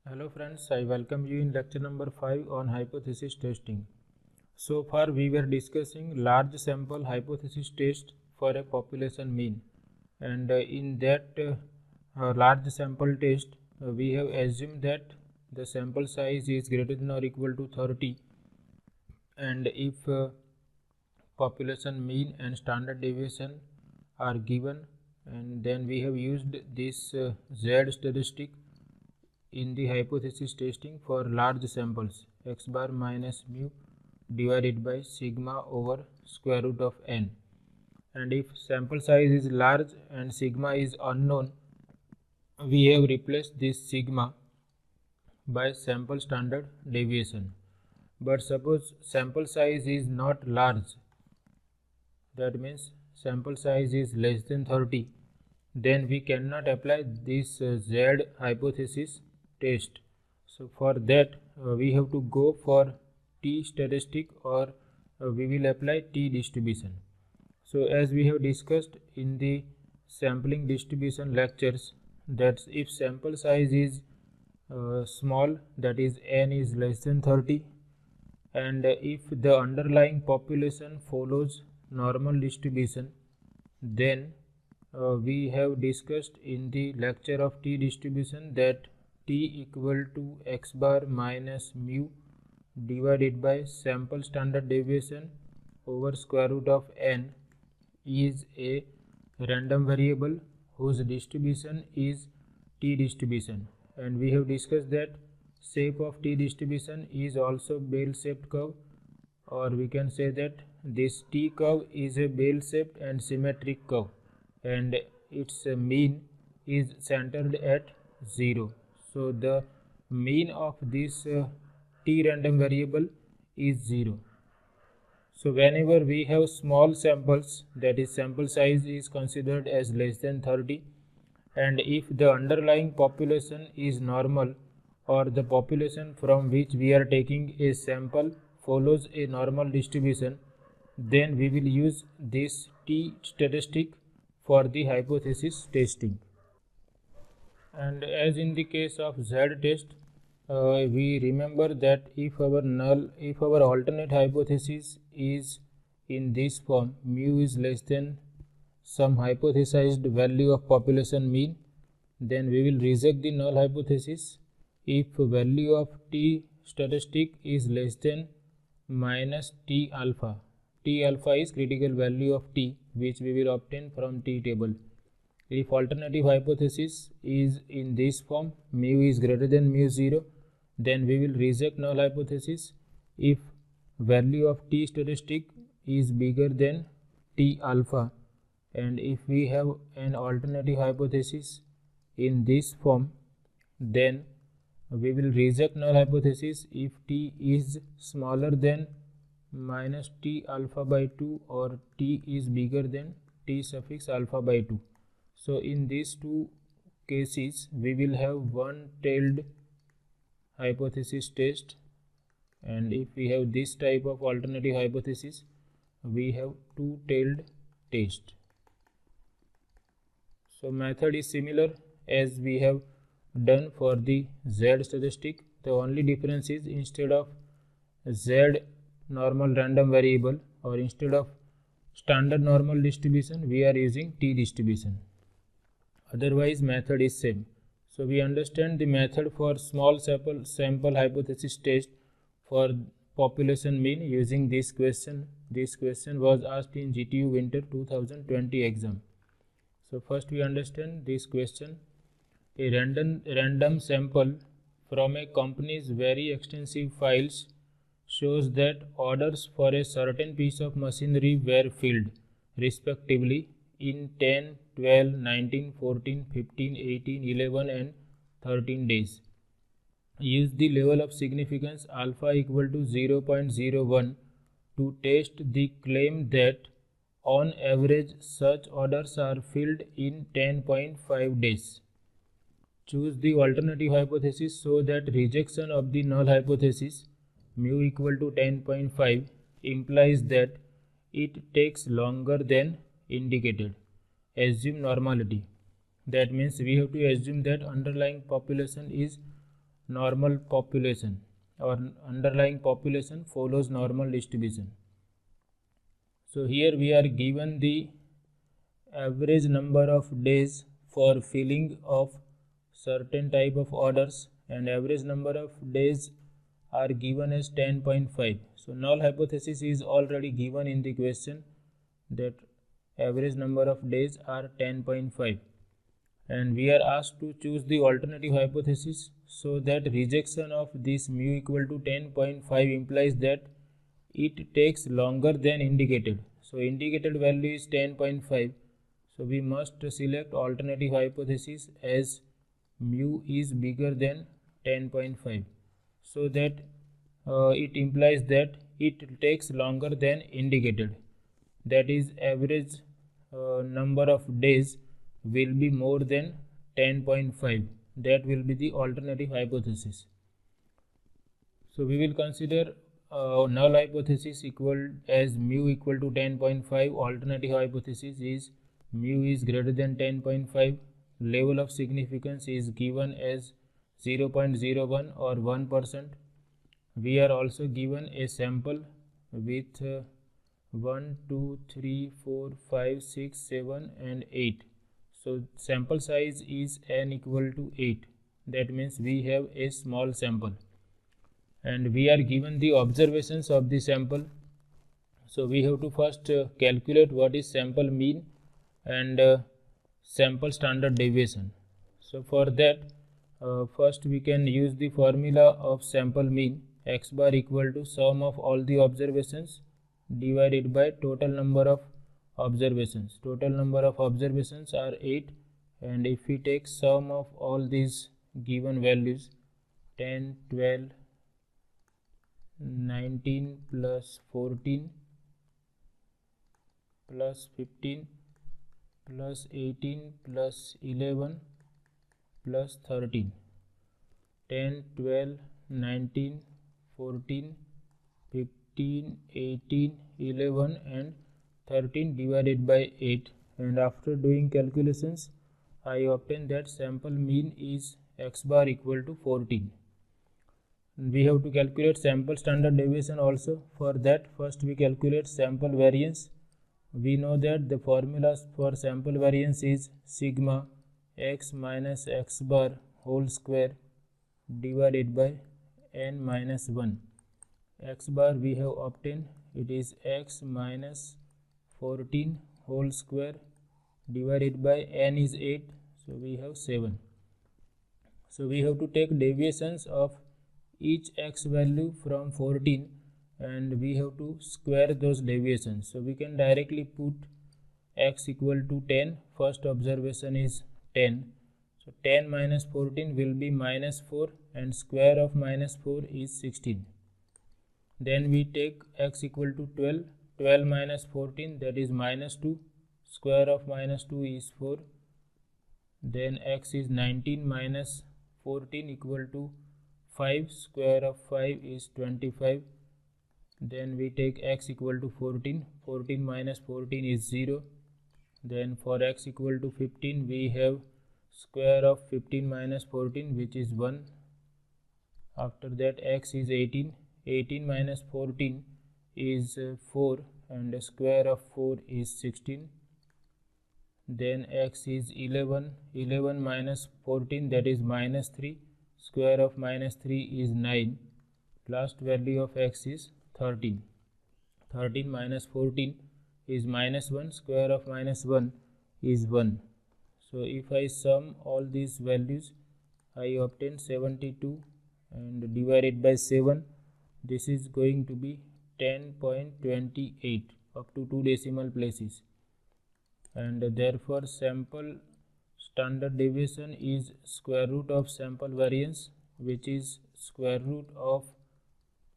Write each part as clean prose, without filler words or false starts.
Hello friends, I welcome you in lecture number 5 on hypothesis testing. So far we were discussing large sample hypothesis test for a population mean, and in that large sample test we have assumed that the sample size is greater than or equal to 30, and if population mean and standard deviation are given, and then we have used this Z statistic in the hypothesis testing for large samples x bar minus mu divided by sigma over square root of n, and if sample size is large and sigma is unknown, we have replaced this sigma by sample standard deviation. But suppose sample size is not large, that means sample size is less than 30, then we cannot apply this Z hypothesis test. So for that we have to go for T statistic, or we will apply T distribution. So as we have discussed in the sampling distribution lectures, that if sample size is small, that is n is less than 30, and if the underlying population follows normal distribution, then we have discussed in the lecture of T distribution that T equal to x bar minus mu divided by sample standard deviation over square root of n is a random variable whose distribution is T distribution, and we have discussed that shape of T distribution is also bell-shaped curve, or we can say that this T curve is a bell-shaped and symmetric curve, and its mean is centered at 0. So the mean of this T random variable is 0. So whenever we have small samples, that is sample size is considered as less than 30, and if the underlying population is normal, or the population from which we are taking a sample follows a normal distribution, then we will use this T statistic for the hypothesis testing. And as in the case of Z test, we remember that if our alternate hypothesis is in this form, mu is less than some hypothesized value of population mean, then we will reject the null hypothesis if value of T statistic is less than minus T alpha. T alpha is critical value of T, which we will obtain from T table. If alternative hypothesis is in this form, mu is greater than mu 0, then we will reject null hypothesis if value of T statistic is bigger than T alpha, and if we have an alternative hypothesis in this form, then we will reject null hypothesis if T is smaller than minus T alpha by 2, or T is bigger than T suffix alpha by 2. So in these two cases we will have one-tailed hypothesis test, and if we have this type of alternative hypothesis, we have two-tailed test. So method is similar as we have done for the Z statistic. The only difference is instead of Z normal random variable, or instead of standard normal distribution, we are using T distribution. Otherwise method is same. So we understand the method for small sample hypothesis test for population mean using this question. This question was asked in GTU winter 2020 exam. So first we understand this question. A random sample from a company's very extensive files shows that orders for a certain piece of machinery were filled respectively in 10, 12, 19, 14, 15, 18, 11 and 13 days. Use the level of significance alpha equal to 0.01 to test the claim that on average such orders are filled in 10.5 days. Choose the alternative hypothesis so that rejection of the null hypothesis mu equal to 10.5 implies that it takes longer than indicated. Assume normality. That means we have to assume that underlying population is normal population or underlying population follows normal distribution. So here we are given the average number of days for filling of certain type of orders, and average number of days are given as 10.5. So null hypothesis is already given in the question, that average number of days are 10.5, and we are asked to choose the alternative hypothesis. So that rejection of this mu equal to 10.5 implies that it takes longer than indicated. So indicated value is 10.5. So we must select alternative hypothesis as mu is bigger than 10.5. So that it implies that it takes longer than indicated. That is, average number of days will be more than 10.5. That will be the alternative hypothesis. So we will consider null hypothesis equal as mu equal to 10.5. Alternative hypothesis is mu is greater than 10.5. Level of significance is given as 0.01 or 1%. We are also given a sample with 1, 2, 3, 4, 5, 6, 7 and 8. So sample size is n equal to 8. That means we have a small sample, and we are given the observations of the sample. So we have to first calculate what is sample mean and sample standard deviation. So for that, first we can use the formula of sample mean. X bar equal to sum of all the observations divided by total number of observations. Total number of observations are 8, and if we take sum of all these given values, 10, 12, 19 plus 14 plus 15 plus 18 plus 11 plus 13, 10, 12, 19, 14, 15, 18, 11 and 13 divided by 8, and after doing calculations I obtain that sample mean is x bar equal to 14. We have to calculate sample standard deviation also. For that, first we calculate sample variance. We know that the formulas for sample variance is sigma x minus x bar whole square divided by n minus 1. X bar we have obtained, it is x minus 14 whole square divided by n is 8, so we have 7. So we have to take deviations of each x value from 14, and we have to square those deviations. So we can directly put x equal to 10. First observation is 10. So 10 minus 14 will be minus 4, and square of minus 4 is 16. Then we take x equal to 12. 12 minus 14, that is minus 2. Square of minus 2 is 4. Then x is 19 minus 14 equal to 5. Square of 5 is 25. Then we take x equal to 14. 14 minus 14 is 0. Then for x equal to 15, we have square of 15 minus 14, which is 1. After that, x is 18. 18 minus 14 is 4, and the square of 4 is 16. Then x is 11. 11 minus 14, that is minus 3. Square of minus 3 is 9. Last value of x is 13. 13 minus 14 is minus 1. Square of minus 1 is 1. So if I sum all these values, I obtain 72, and divided by 7, this is going to be 10.28 up to 2 decimal places, and therefore sample standard deviation is square root of sample variance, which is square root of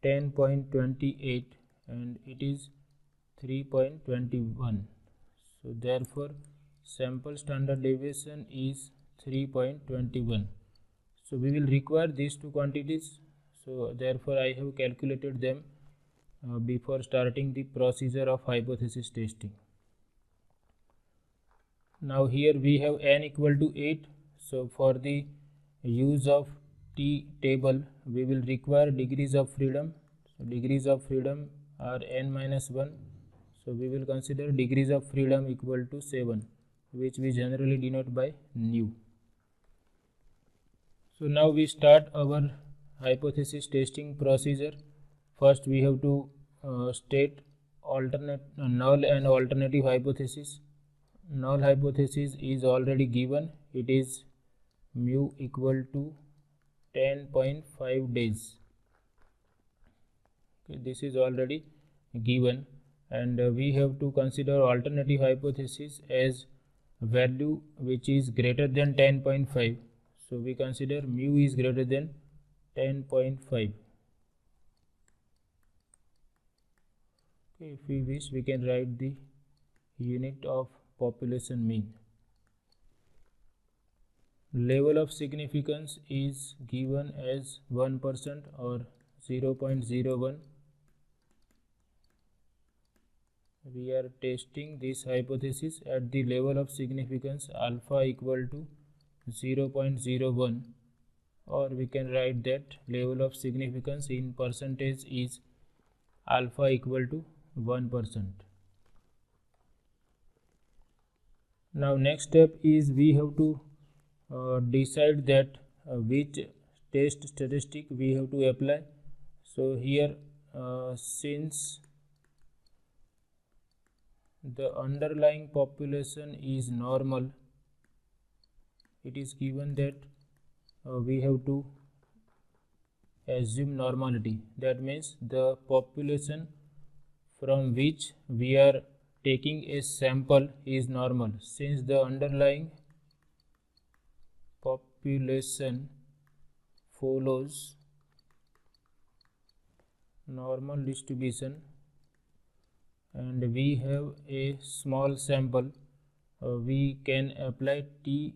10.28, and it is 3.21. So therefore sample standard deviation is 3.21. So we will require these two quantities. So therefore I have calculated them before starting the procedure of hypothesis testing. Now here we have n equal to 8. So for the use of T table, we will require degrees of freedom. So degrees of freedom are n minus 1. So we will consider degrees of freedom equal to 7, which we generally denote by nu. So now we start our hypothesis testing procedure. First we have to state null and alternative hypothesis. Null hypothesis is already given. It is mu equal to 10.5 days. Okay, this is already given, and we have to consider alternative hypothesis as value which is greater than 10.5. So we consider mu is greater than 10.5. Okay, if we wish, we can write the unit of population mean. Level of significance is given as 1% or 0.01. We are testing this hypothesis at the level of significance alpha equal to 0.01, or we can write that level of significance in percentage is alpha equal to 1%. Now next step is we have to decide that which test statistic we have to apply. So here since the underlying population is normal, it is given that we have to assume normality. That means the population from which we are taking a sample is normal. Since the underlying population follows normal distribution and we have a small sample, we can apply t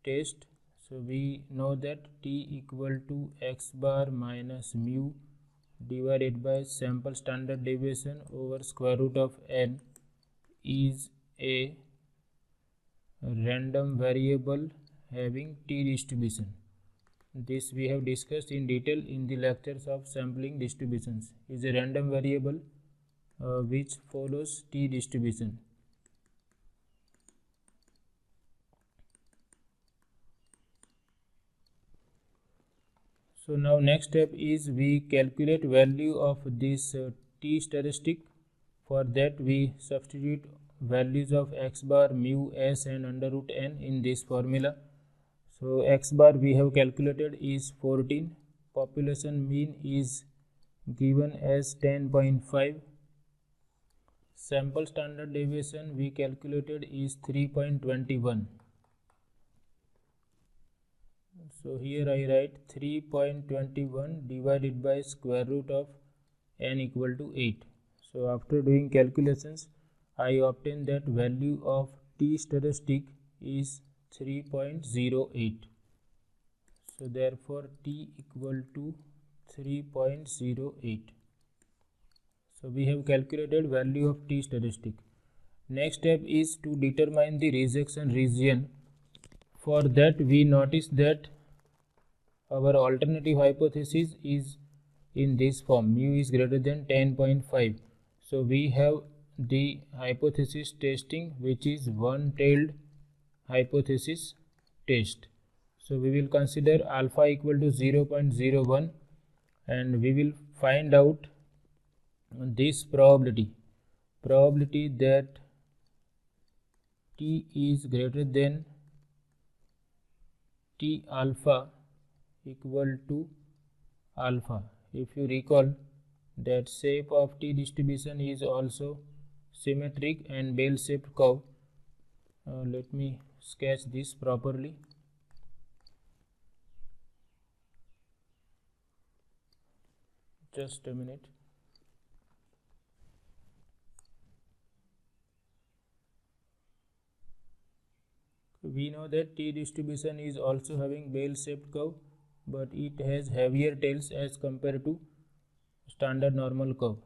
test. So we know that t equal to x bar minus mu divided by sample standard deviation over square root of n is a random variable having t distribution. This we have discussed in detail in the lectures of sampling distributions. Is a random variable which follows t distribution. So now next step is we calculate value of this t statistic. For that we substitute values of x bar, mu, s and under root n in this formula. So x bar we have calculated is 14. Population mean is given as 10.5. Sample standard deviation we calculated is 3.21. So here I write 3.21 divided by square root of n equal to 8. So after doing calculations, I obtain that value of t statistic is 3.08. So therefore t equal to 3.08. So we have calculated value of t statistic. Next step is to determine the rejection region. For that we notice that our alternative hypothesis is in this form, mu is greater than 10.5. So we have the hypothesis testing which is one-tailed hypothesis test. So we will consider alpha equal to 0.01 and we will find out this probability that t is greater than t alpha equal to alpha. If you recall that shape of t distribution is also symmetric and bell-shaped curve. Let me sketch this properly. Just a minute. We know that t distribution is also having bell-shaped curve, but it has heavier tails as compared to standard normal curve.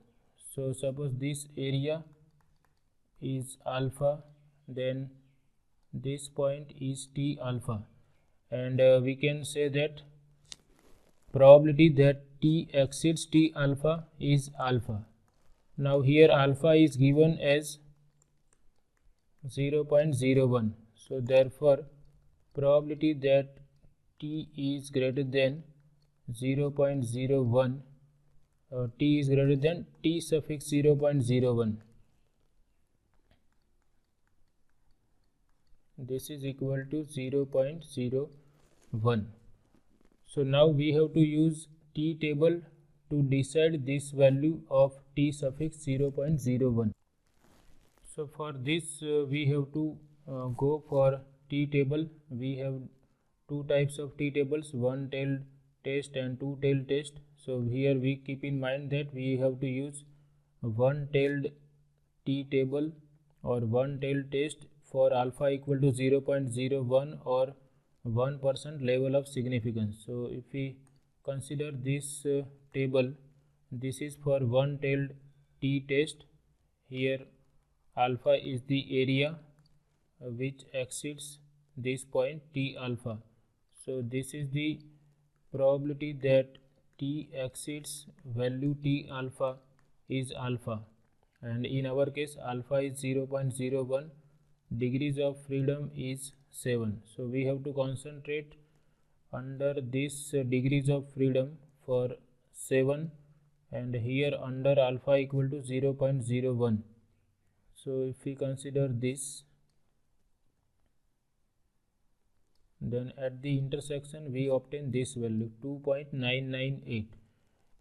So suppose this area is alpha, then this point is t alpha, and we can say that probability that t exceeds t alpha is alpha. Now here alpha is given as 0.01. So therefore probability that t is greater than 0.01, t is greater than t suffix 0.01. This is equal to 0.01. So now we have to use t table to decide this value of t suffix 0.01. So for this we have to go for t table. We have two types of t tables, one tailed test and two tailed test. So here we keep in mind that we have to use one tailed t table or one tailed test for alpha equal to 0.01 or 1% level of significance. So if we consider this table, this is for one tailed t test. Here alpha is the area which exceeds this point t alpha. So this is the probability that t exceeds value t alpha is alpha, and in our case alpha is 0.01, degrees of freedom is 7. So we have to concentrate under this degrees of freedom for 7, and here under alpha equal to 0.01. So if we consider this, then at the intersection we obtain this value 2.998.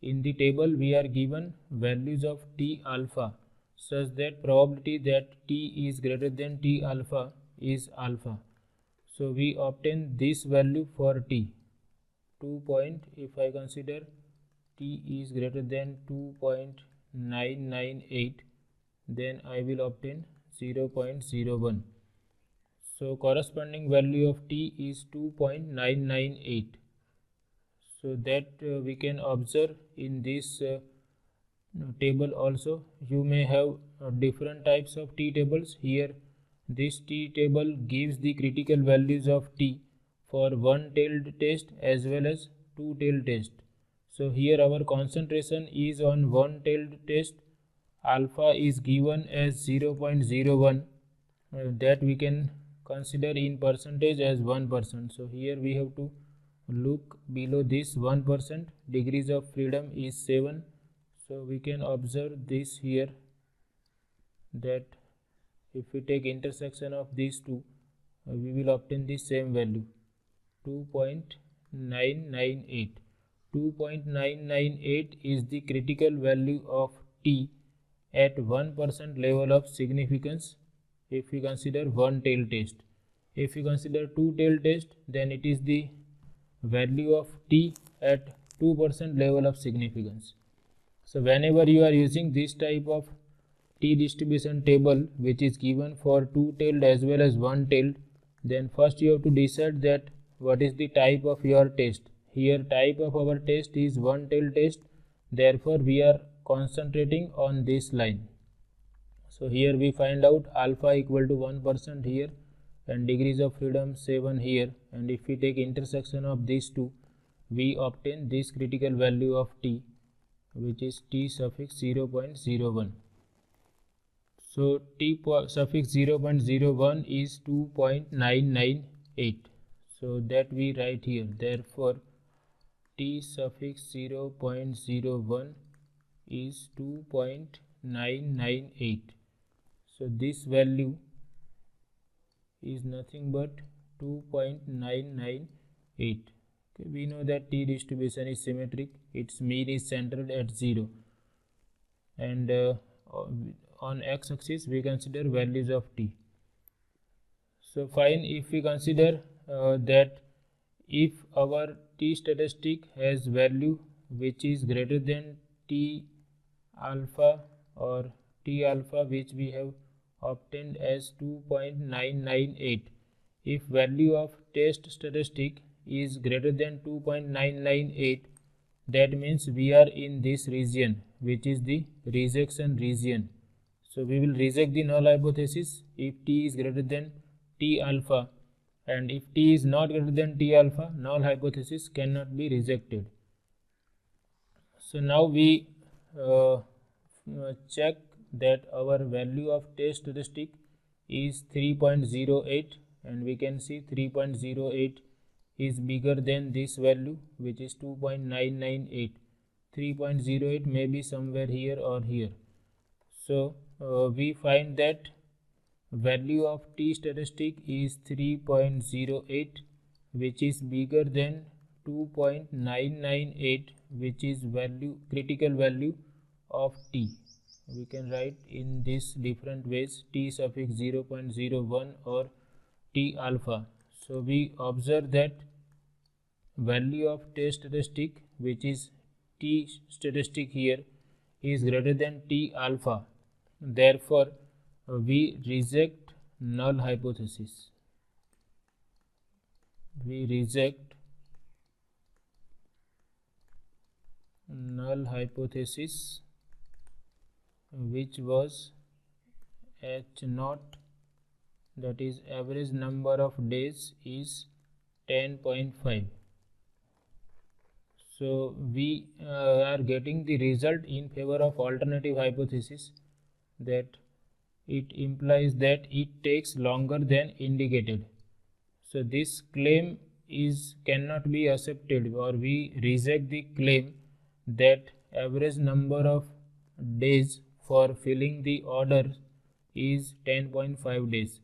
In the table we are given values of t alpha such that probability that t is greater than t alpha is alpha. So we obtain this value for t, if I consider t is greater than 2.998, then I will obtain 0.01. So corresponding value of t is 2.998. So that we can observe in this table also. You may have different types of t tables. Here this t table gives the critical values of t for one tailed test as well as two tailed test. So here our concentration is on one tailed test. Alpha is given as 0.01, that we can consider in percentage as 1%. So here we have to look below this 1%. Degrees of freedom is 7. So we can observe this here, that if we take intersection of these two, we will obtain the same value 2.998. 2.998 is the critical value of t at 1% level of significance if we consider one tail test. If we consider two tail test, then it is the value of t at 2% level of significance. So whenever you are using this type of t distribution table which is given for two tailed as well as one tailed, then first you have to decide that what is the type of your test. Here type of our test is one tailed test, therefore we are concentrating on this line. So here we find out alpha equal to 1% here and degrees of freedom 7 here, and if we take intersection of these two, we obtain this critical value of t, which is t suffix 0.01. So t suffix 0.01 is 2.998. So that we write here. Therefore t suffix 0.01 is 2.998. So this value is nothing but 2.998. Okay, we know that t distribution is symmetric, its mean is centered at 0, and on x-axis we consider values of t. So fine, if we consider that if our t statistic has value which is greater than t alpha, or t alpha which we have obtained as 2.998, if value of test statistic is greater than 2.998, that means we are in this region which is the rejection region. So we will reject the null hypothesis if t is greater than t alpha, and if t is not greater than t alpha, null hypothesis cannot be rejected. So now we check that our value of test statistic is 3.08, and we can see 3.08 is bigger than this value, which is 2.998. 3.08 may be somewhere here or here. So we find that value of t statistic is 3.08, which is bigger than 2.998, which is critical value of t. We can write in this different ways: t suffix 0.01 or t alpha. So we observe that value of test statistic, which is t statistic here, is greater than t alpha. Therefore we reject null hypothesis. We reject null hypothesis, which was h naught, that is average number of days is 10.5. So we are getting the result in favor of alternative hypothesis, that it implies that it takes longer than indicated. So this claim cannot be accepted, or we reject the claim that average number of days for filling the order is 10.5 days.